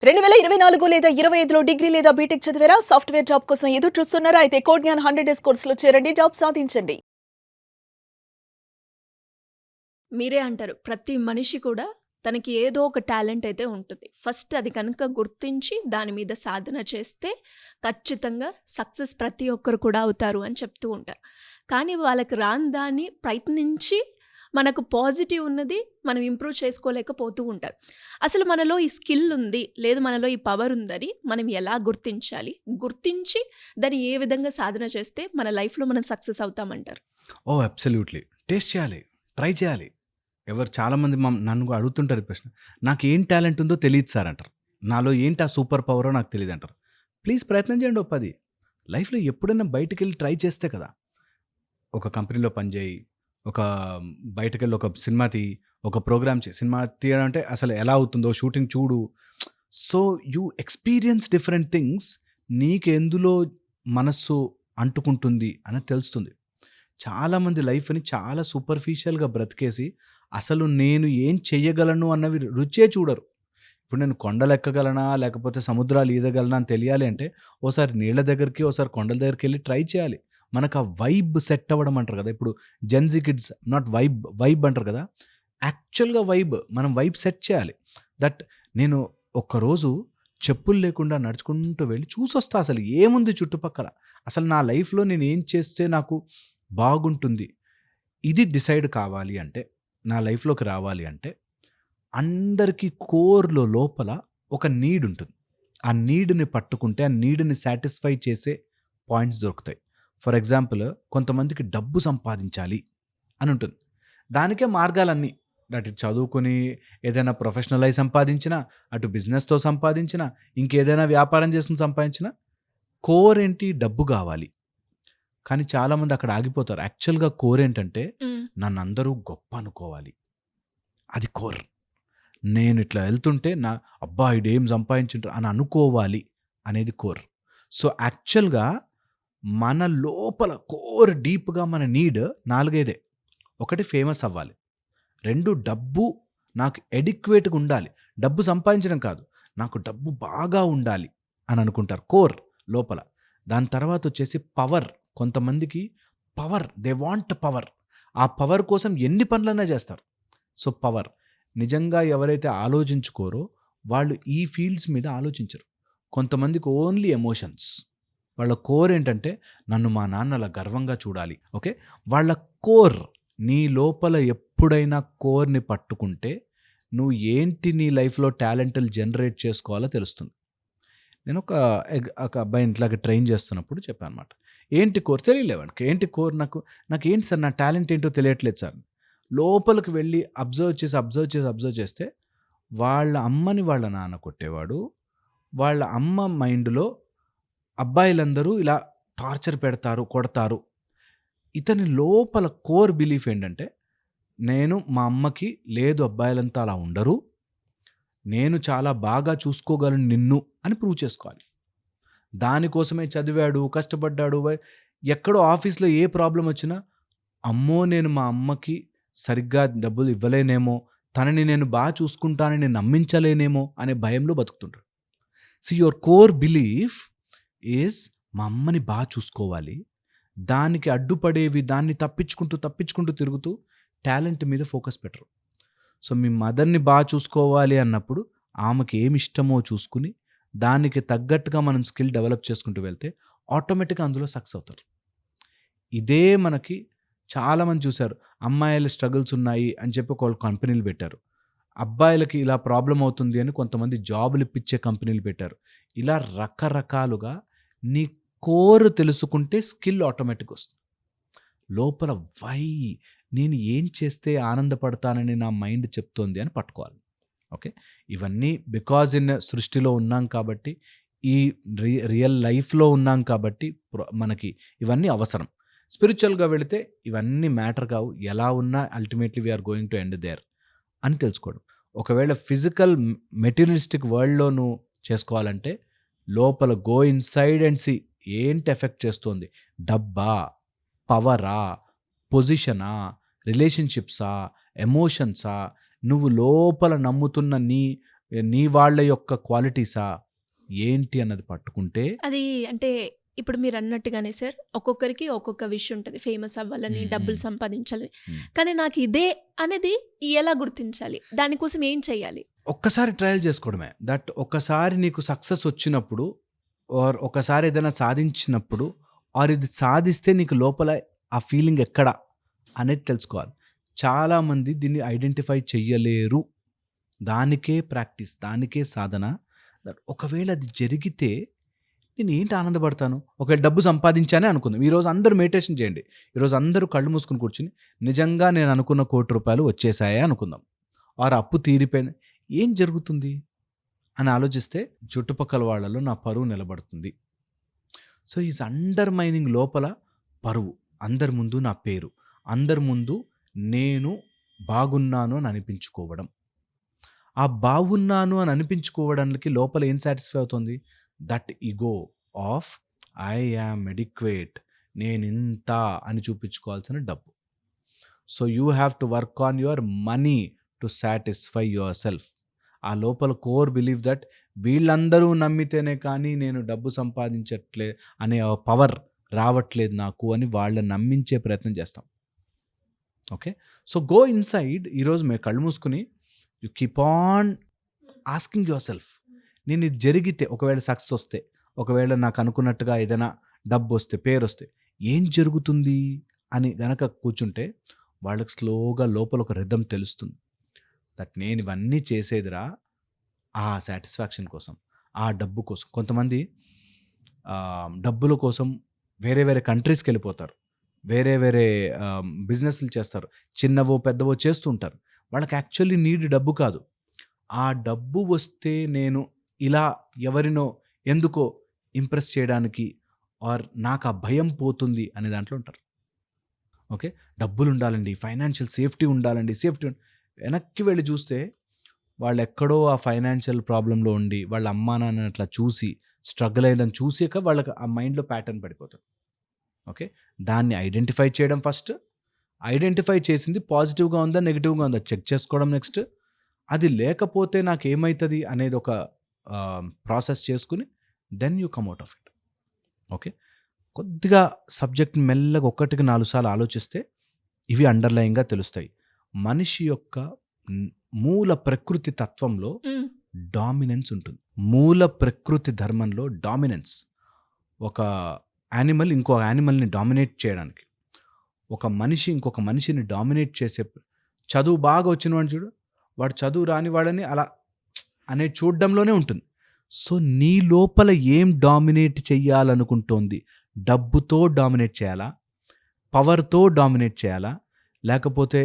2024 లేదా 25లో డిగ్రీ లేదా బీటెక్ చదివారా? సాఫ్ట్‌వేర్ జాబ్ కోసం ఎదురు చూస్తున్నారా? అయితే కోడ్ జ్ఞాన్ 100 డేస్ కోర్సులో చేరండి. జాబ్ సాధించండి. మీరే అంటారు. ప్రతి మనిషి కూడా తనకి ఏదో ఒక టాలెంట్ అయితే ఉంటుంది. ఫస్ట్ అది కనుక గుర్తించి దాని మీద సాధన చేస్తే ఖచ్చితంగా సక్సెస్ ప్రతి ఒక్కరు కూడా అవుతారు అని చెప్తూ ఉంటారు. కానీ వాళ్ళకి రాని దాన్ని ప్రయత్నించి మనకు పాజిటివ్ ఉన్నది మనం ఇంప్రూవ్ చేసుకోలేకపోతూ ఉంటారు. అసలు మనలో ఈ స్కిల్ ఉంది, లేదు మనలో ఈ పవర్ ఉందని మనం ఎలా గుర్తించాలి? గుర్తించి దాన్ని ఏ విధంగా సాధన చేస్తే మన లైఫ్‌లో మనం సక్సెస్ అవుతామంటారు? ఓహ్! అబ్సల్యూట్‌లీ. టేస్ట్ చేయాలి. ట్రై చేయాలి. చాలామంది నన్ను కూడా అడుగుతుంటారు ఈ ప్రశ్న. నాకేం టాలెంట్ ఉందో తెలీదు సార్ అంటారు. నాలో ఏంటి ఆ సూపర్ పవరో నాకు తెలీదంటారు. ప్లీజ్ ప్రయత్నం చేయండి ఓ 10. లైఫ్‌లో ఎప్పుడైనా బయటికెళ్ళి ట్రై చేస్తే కదా! ఒక కంపెనీలో పని చేయి, ఒక బయటకెళ్ళి ఒక సినిమా తీయి, ఒక ప్రోగ్రామ్ సినిమా తీయడం అంటే అసలు ఎలా అవుతుందో షూటింగ్ చూడు. So, you experience different things. నీకెందులో మనస్సు అంటుకుంటుంది అనేది తెలుస్తుంది. చాలామంది లైఫ్‌ని చాలా సూపర్ఫిషియల్‌గా బ్రతికేసి, అసలు నేను ఏం చెయ్యగలను అన్నవి రుచే చూడరు. ఇప్పుడు నేను కొండలెక్కగలనా? లేకపోతే సముద్రాలు ఈదగలనా అని తెలియాలి అంటే, ఓసారి నీళ్ళ దగ్గరికి, ఓసారి కొండల దగ్గరికెళ్ళి ట్రై చేయాలి. మనకు ఆ వైబ్ సెట్ అవ్వడం అంటారు కదా! ఇప్పుడు జెన్‌జీ కిడ్స్ నాట్ వైబ్ అంటారు కదా! యాక్చువల్‌గా మనం వైబ్ సెట్ చేయాలి. దట్ నేను ఒక్కరోజు చెప్పులు లేకుండా నడుచుకుంటూ వెళ్ళి చూసొస్తా అసలు ఏముంది చుట్టుపక్కల. అసలు నా లైఫ్‌లో నేనేం చేస్తే నాకు బాగుంటుంది. ఇది డిసైడ్ కావాలి అంటే, నా లైఫ్‌లోకి రావాలి అంటే, అందరికీ కోర్‌లో లోపల ఒక నీడ్ ఉంటుంది. ఆ నీడ్‌ని పట్టుకుంటే, ఆ నీడ్‌ని సాటిస్ఫై చేసే పాయింట్స్ దొరుకుతాయి. ఫర్ ఎగ్జాంపుల్ కొంతమందికి డబ్బు సంపాదించాలి అని ఉంటుంది. దానికే మార్గాలన్నీ. అటు చదువుకొని ఏదైనా ప్రొఫెషనల్ అయి సంపాదించినా, అటు బిజినెస్‌తో సంపాదించినా, ఇంకేదైనా వ్యాపారం చేసుకొని సంపాదించినా, కోర్ ఏంటి? డబ్బు గావాలి. కానీ చాలామంది అక్కడ ఆగిపోతారు. యాక్చువల్‌గా కోర్ ఏంటంటే, హ్మ్. నన్నందరూ గొప్ప అనుకోవాలి. అది కోర్. నేనిట్లా ఎళ్తుంటే అబ్బా! ఈడేం సంపాదించుంటారు అని అనుకోవాలి అనేది కోర్. సో, యాక్చువల్‌గా మన లోపల కోర్ డీప్‌గా మన నీడ్ 4, 5 ఒకటి ఫేమస్ అవ్వాలి. 2 డబ్బు నాకు ఎడిక్వేట్‌గా ఉండాలి. డబ్బు సంపాదించడం కాదు. నాకు డబ్బు బాగా ఉండాలి అని అనుకుంటారు కోర్ లోపల. దాని తర్వాతొచ్చేసి పవర్. కొంతమందికి పవర్. They want power. ఆ పవర్ కోసం ఎన్ని పనులన్నా చేస్తారు. So, power. నిజంగా ఎవరైతే ఆలోచించుకోరో వాళ్ళు ఈ ఫీల్డ్స్ మీద ఆలోచించరు. కొంతమందికి ఓన్లీ ఎమోషన్స్. వాళ్ళ కోర్ ఏంటంటే నన్ను మా నాన్న అలా గర్వంగా చూడాలి. ఓకే. వాళ్ళ కోర్ నీ లోపల ఎప్పుడైనా కోర్‌ని పట్టుకుంటే నువ్వు ఏంటి నీ లైఫ్‌లో టాలెంట్లు జనరేట్ చేసుకోవాలో తెలుస్తుంది. నేను ఒక అబ్బాయిని ఇట్లాగ ట్రైన్ చేస్తున్నప్పుడు చెప్పాననమాట. ఏంటి కోర్ తెలియలే వాడికి. ఏంటి కోర్ నాకేంటి సార్ నా టాలెంట్ ఏంటో తెలియట్లేదు సార్. లోపలికి వెళ్ళి అబ్జర్వ్ చేస్తే వాళ్ళ అమ్మని వాళ్ళ నాన్న కొట్టేవాడు. వాళ్ళ అమ్మ మైండ్‌లో అబ్బాయిలందరూ ఇలా టార్చర్ పెడతారు, కొడతారు. ఇతని లోపల కోర్ బిలీఫ్ ఏంటంటే, నేను మా అమ్మకి లేదు అబ్బాయిలంతా అలా ఉండరు. నేను చాలా బాగా చూసుకోగలను నిన్ను అని ప్రూవ్ చేసుకోవాలి. దానికోసమే చదివాడు, కష్టపడ్డాడు. ఎక్కడో ఆఫీస్‌లో ఏ ప్రాబ్లమ్ వచ్చినా, అమ్మో! నేను మా అమ్మకి సరిగ్గా డబ్బులు ఇవ్వలేనేమో, తనని నేను చూసుకుంటానని నమ్మించలేనేమో అనే భయంలో బతుకుతుంటాడు. యువర్ కోర్ బిలీఫ్ ఈజ్ మా అమ్మని చూసుకోవాలి. దానికి అడ్డుపడేవి దాన్ని తప్పించుకుంటూ తిరుగుతూ టాలెంట్ మీద ఫోకస్ పెట్టరు. సో, మీ మదర్‌ని చూసుకోవాలి అన్నప్పుడు ఆమెకి ఏమిష్టమో చూసుకొని, దానికి తగ్గట్టుగా మనం స్కిల్ డెవలప్ చేసుకుంటూ వెళ్తే ఆటోమేటిక్‌గా అందులో సక్సెస్ అవుతారు. ఇదే మనకి చాలామంది చూసారు. అమ్మాయిల స్ట్రగుల్స్ ఉన్నాయి అని చెప్పి ఒకళ్ళు కంపెనీలు పెట్టారు. అబ్బాయిలకి ఇలా ప్రాబ్లమ్ అవుతుంది అని కొంతమంది జాబ్‌లు ఇప్పించే కంపెనీలు పెట్టారు. ఇలా రకరకాలుగా నీ కోర్ తెలుసుకుంటే స్కిల్ ఆటోమేటిక్‌గా వస్తుంది. లోపల వై నేను ఏం చేస్తే ఆనందపడతానని నా మైండ్ చెప్తోంది అని పట్టుకోవాలి. ఓకే. ఇవన్నీ బికాజ్ ఇన్ సృష్టిలో ఉన్నాం కాబట్టి, ఈ రియల్ లైఫ్‌లో ఉన్నాం కాబట్టి మనకి ఇవన్నీ అవసరం. స్పిరిచ్యువల్‌గా వెళితే ఇవన్నీ మ్యాటర్ కావు. ఎలా ఉన్నా ultimately we are going to end there అని తెలుసుకోవడం. ఒకవేళ ఫిజికల్ మెటీరియలిస్టిక్ వరల్డ్‌లో నువ్వు చేసుకోవాలంటే లోపల గో ఇన్‌సైడ్ అండ్ సీ ఏంటి ఎఫెక్ట్ చేస్తోంది? డబ్బా? పవరా? పొజిషనా? రిలేషన్‌షిప్సా? ఎమోషన్సా? నువ్వు లోపల నమ్ముతున్న నీ నీ వాళ్ళ యొక్క క్వాలిటీసా ఏంటి అన్నది పట్టుకుంటే అది అంటే ఇప్పుడు మీరు అన్నట్టుగానే సార్ ఒక్కొక్కరికి ఒక్కొక్క విషయం ఉంటుంది, ఫేమస్ అవ్వాలని, డబ్బులు సంపాదించాలని. కానీ నాకు ఇదే అనేది ఎలా గుర్తించాలి, దానికోసం ఏం చేయాలి? ఒక్కసారి ట్రయల్ చేసుకోవడమే. దట్ ఒకసారి నీకు సక్సెస్ వచ్చినప్పుడు ఆర్ ఒకసారి ఏదైనా సాధించినప్పుడు ఆర్ ఇది సాధిస్తే నీకు లోపల ఆ ఫీలింగ్ ఎక్కడ అనేది తెలుసుకోవాలి. చాలామంది దీన్ని ఐడెంటిఫై చెయ్యలేరు. దానికే ప్రాక్టీస్, దానికే సాధన. ఒకవేళ అది జరిగితే నేను ఏంటి ఆనందపడతాను. ఒకవేళ డబ్బు సంపాదించానే అనుకుందాం. ఈరోజు అందరూ మెడిటేషన్ చేయండి. ఈరోజు అందరూ కళ్ళు మూసుకుని కూర్చుని నిజంగా నేను అనుకున్న ₹1,00,00,000 వచ్చేసాయే అనుకుందాం. ఆర్ అప్పు తీరిపోయిన ఏం జరుగుతుంది అని ఆలోచిస్తే చుట్టుపక్కల వాళ్ళలో నా పరువు నిలబడుతుంది. సో ఈజ్ అండర్ మైనింగ్ లోపల పరువు, అందరి ముందు నా పేరు, అందరి ముందు నేను బాగున్నాను అని అనిపించుకోవడం. ఆ బాగున్నాను అని అనిపించుకోవడానికి లోపల ఏం సాటిస్ఫై అవుతుంది? That ego of I am adequate, నేను ఇంత అని చూపించుకోవాల్సిన డబ్బు. So you have to work on your money to satisfy your self. ఆ లోపల కోర్ బిలీవ్ దట్ వీళ్ళందరూ నమ్మితేనే కానీ నేను డబ్బు సంపాదించట్లే అనే పవర్ రావట్లేదు నాకు అని వాళ్ళని నమ్మించే ప్రయత్నం చేస్తాం. Okay, so go inside. ఈరోజు మేము కళ్ళు మూసుకుని you keep on asking your self, నేను ఇది జరిగితే, ఒకవేళ సక్సెస్ వస్తే, ఒకవేళ నాకు అనుకున్నట్టుగా ఏదైనా డబ్బు వస్తే, పేరు వస్తే ఏం జరుగుతుంది అని గనక కూర్చుంటే వాళ్ళకి స్లోగా లోపల ఒక రిథమ్ తెలుస్తుంది. దట్ నేను ఇవన్నీ చేసేదిరా ఆ సాటిస్ఫాక్షన్ కోసం, ఆ డబ్బు కోసం. కొంతమంది డబ్బుల కోసం వేరే వేరే కంట్రీస్కి వెళ్ళిపోతారు, వేరే వేరే బిజినెస్లు చేస్తారు, చిన్నవో పెద్దవో చేస్తూ ఉంటారు. వాళ్ళకి యాక్చువల్లీ నీడ్ డబ్బు కాదు. ఆ డబ్బు వస్తే నేను ఇలా ఎవరినో ఎందుకో ఇంప్రెస్ చేయడానికి ఆర్ నాకు ఆ భయం పోతుంది అనే దాంట్లో ఉంటారు. ఓకే, డబ్బులు ఉండాలండి, ఫైనాన్షియల్ సేఫ్టీ ఉండాలండి, వెనక్కి వెళ్ళి చూస్తే వాళ్ళు ఎక్కడో ఆ ఫైనాన్షియల్ ప్రాబ్లంలో ఉండి వాళ్ళ అమ్మా నాన్న అట్లా చూసి స్ట్రగుల్ అయ్యడం చూసాక వాళ్ళకి ఆ మైండ్లో ప్యాటర్న్ పడిపోతుంది. ఓకే, దాన్ని ఐడెంటిఫై చేయడం ఫస్ట్. ఐడెంటిఫై చేసింది పాజిటివ్గా ఉందా నెగిటివ్గా ఉందా చెక్ చేసుకోవడం నెక్స్ట్. అది లేకపోతే నాకు ఏమవుతుంది అనేది ఒక ప్రాసెస్ చేసుకుని then you come out of it. Okay, కొద్దిగా సబ్జెక్ట్ మెల్లగా 1-4 సార్లు ఆలోచిస్తే ఇవి అండర్లైన్గా తెలుస్తాయి. మనిషి యొక్క మూల ప్రకృతి తత్వంలో డామినెన్స్ ఉంటుంది. మూల ప్రకృతి ధర్మంలో డామినెన్స్. ఒక యానిమల్ ఇంకో యానిమల్ని డామినేట్ చేయడానికి, ఒక మనిషి ఇంకొక మనిషిని డామినేట్ చేసే, చదువు బాగా వచ్చిన వాడు చూడు, వాడు చదువు రాని వాడని అలా అనే చూడడంలోనే ఉంటుంది. సో నీ లోపల ఏం డామినేట్ చెయ్యాలనుకుంటోంది? డబ్బుతో డామినేట్ చేయాలా, పవర్తో డామినేట్ చేయాలా, లేకపోతే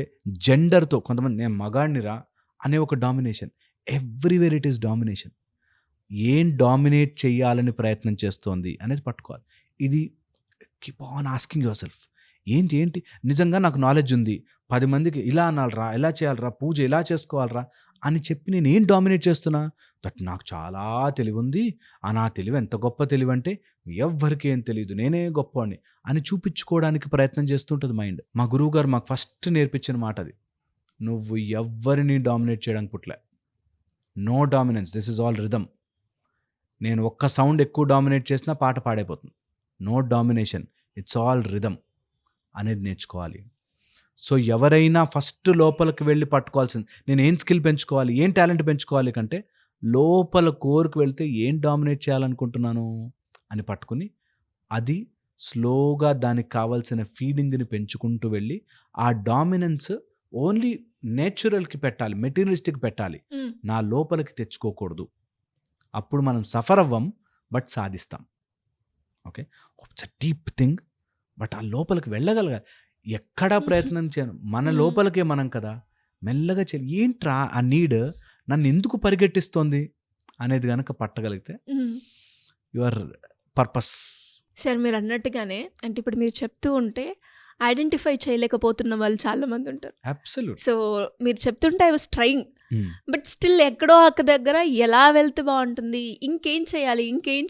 జెండర్తో, కొంతమంది నేను మగాడినిరా అనే ఒక domination. Everywhere it is domination. ఏం డామినేట్ చేయాలని ప్రయత్నం చేస్తోంది అనేది పట్టుకోవాలి. ఇది keep on asking your self. ఏంటి నిజంగా నాకు నాలెడ్జ్ ఉంది, 10 మందికి ఇలా అనాలరా, ఎలా చేయాలరా, పూజ ఇలా చేసుకోవాలరా అని చెప్పి నేను ఏం డామినేట్ చేస్తున్నా? దట్ నాకు చాలా తెలివి ఉంది, ఆ నా తెలివి ఎంత గొప్ప తెలివి అంటే ఎవ్వరికి ఏం తెలియదు, నేనే గొప్ప అని చూపించుకోవడానికి ప్రయత్నం చేస్తుంటుంది మైండ్. మా గురువు గారు మాకు ఫస్ట్ నేర్పించిన మాట అది. నువ్వు ఎవ్వరిని డామినేట్ చేయడానికి పుట్లే. No dominance, this is all rhythm. నేను ఒక్క సౌండ్ ఎక్కువ డామినేట్ చేసినా పాట పాడైపోతుంది. No domination, it's all rhythm అనేది నేర్చుకోవాలి. సో ఎవరైనా ఫస్ట్ లోపలికి వెళ్ళి పట్టుకోవాల్సింది, నేను ఏం స్కిల్ పెంచుకోవాలి, ఏం టాలెంట్ పెంచుకోవాలి కంటే లోపల కోర్కి వెళ్తే ఏం డామినేట్ చేయాలనుకుంటున్నాను అని పట్టుకుని అది స్లోగా దానికి కావాల్సిన ఫీడింగ్ని పెంచుకుంటూ వెళ్ళి ఆ డామినెన్స్ ఓన్లీ నేచురల్కి పెట్టాలి, మెటీరియలిస్టిక్ పెట్టాలి, నా లోపలికి తెచ్చుకోకూడదు. అప్పుడు మనం సఫర్ అవ్వం, బట్ సాధిస్తాం. Okay, it's a deep thing. But ఆ లోపలికి వెళ్ళగలగాలి. ఎక్కడా ప్రయత్నం చేయను, మన లోపలికే మనం కదా మెల్లగా చేయాలి. ఏంట్రా ఆ నీడ్ నన్ను ఎందుకు పరిగెట్టిస్తోంది అనేది కనుక పట్టగలిగితే యువర్ పర్పస్. సార్ మీరు అన్నట్టుగానే, అంటే ఇప్పుడు మీరు చెప్తూ ఉంటే ఐడెంటిఫై చేయలేకపోతున్న వాళ్ళు చాలా మంది ఉంటారు. అబ్సల్యూట్. సో మీరు చెప్తుంటే I was trying, but still ఎక్కడో అక్క దగ్గర ఎలా వెళ్తే బాగుంటుంది, ఇంకేం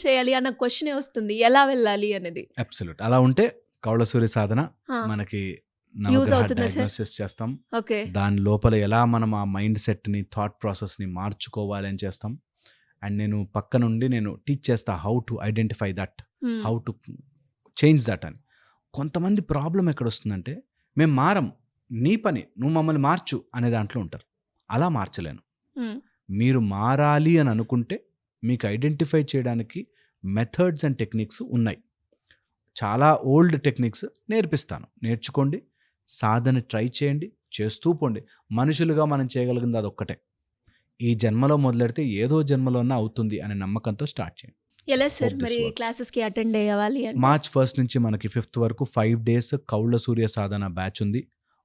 చేయాలి అన్న క్వశ్చనే వస్తుంది, ఎలా వెళ్ళాలి అనేది. అబ్సల్యూట్. అలా ఉంటే కౌళసూరి సాధన మనకి నవగ్రహ అవుతుందా సార్? డయాగ్నోసిస్ చేస్తాం. ఓకే. దాని లోపల ఎలా మనం ఆ మైండ్ సెట్‌ని, థాట్ ప్రాసెస్‌ని మార్చుకోవాలి అని చేస్తాం. అండ్ నేను పక్కనుండి నేను టీచ్ చేస్తా హౌ టు ఐడెంటిఫై దట్, హ్మ్. హౌ టు చేంజ్ దట్ అని. కొంతమంది ప్రాబ్లమ్ ఎక్కడొస్తుందంటే, మేము మారం, నీ పని, నువ్వు మమ్మల్ని మార్చు అనే దాంట్లో ఉంటారు. అలా మార్చలేను. హ్మ్. మీరు మారాలి అని అనుకుంటే మీకు ఐడెంటిఫై చేయడానికి మెథడ్స్ అండ్ టెక్నిక్స్ ఉన్నాయి. చాలా ఓల్డ్ టెక్నిక్స్ నేర్పిస్తాను. నేర్చుకోండి, సాధన ట్రై చేయండి, చేస్తూ పోండి. మనుషులుగా మనం చేయగలిగింది అదొక్కటే. ఈ జన్మలో మొదలెడితే ఏదో జన్మలోనే అవుతుంది అనే నమ్మకంతో స్టార్ట్ చేయండి. ఎలా సార్ Hope this మరి works. క్లాసెస్‌కి అటెండ్ అవ్వాలి అంటే? మార్చ్ 1 నుంచి మనకి 5th వరకు 5 డేస్ కౌళ్ళ సూర్య సాధన బ్యాచ్ ఉంది.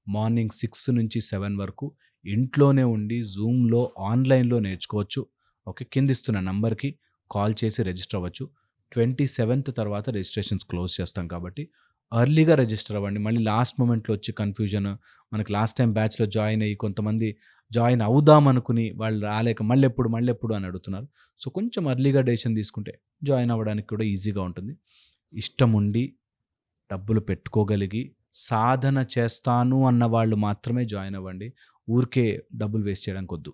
మార్నింగ్ 6 నుంచి 7 వరకు ఇంట్లోనే ఉండి జూమ్‌లో, ఆన్‌లైన్‌లో నేర్చుకోవచ్చు. ఓకే. కిందిస్తున్న నంబర్‌కి కాల్ చేసి రిజిస్టర్ అవ్వచ్చు. 27th తర్వాత రిజిస్ట్రేషన్స్ క్లోజ్ చేస్తాం కాబట్టి ఎర్లీగా రిజిస్టర్ అవ్వండి. మళ్ళీ లాస్ట్ మొమెంట్‌లో వచ్చి కన్‌ఫ్యూజన్, మనకి లాస్ట్ టైమ్ బ్యాచ్‌లో జాయిన్ అయ్యి కొంతమంది జాయిన్ అవుదాం అనుకుని వాళ్ళు రాలేక మళ్ళెప్పుడు అని అడుగుతున్నారు. సో, కొంచెం ఎర్లీగా డెసిషన్ తీసుకుంటే జాయిన్ అవ్వడానికి కూడా ఈజీగా ఉంటుంది. ఇష్టముండి, డబ్బులు పెట్టుకోగలిగి, సాధన చేస్తాను అన్న వాళ్ళు మాత్రమే జాయిన్ అవ్వండి. ఊరికే డబ్బులు వేస్ట్ చేయడానికొద్దు.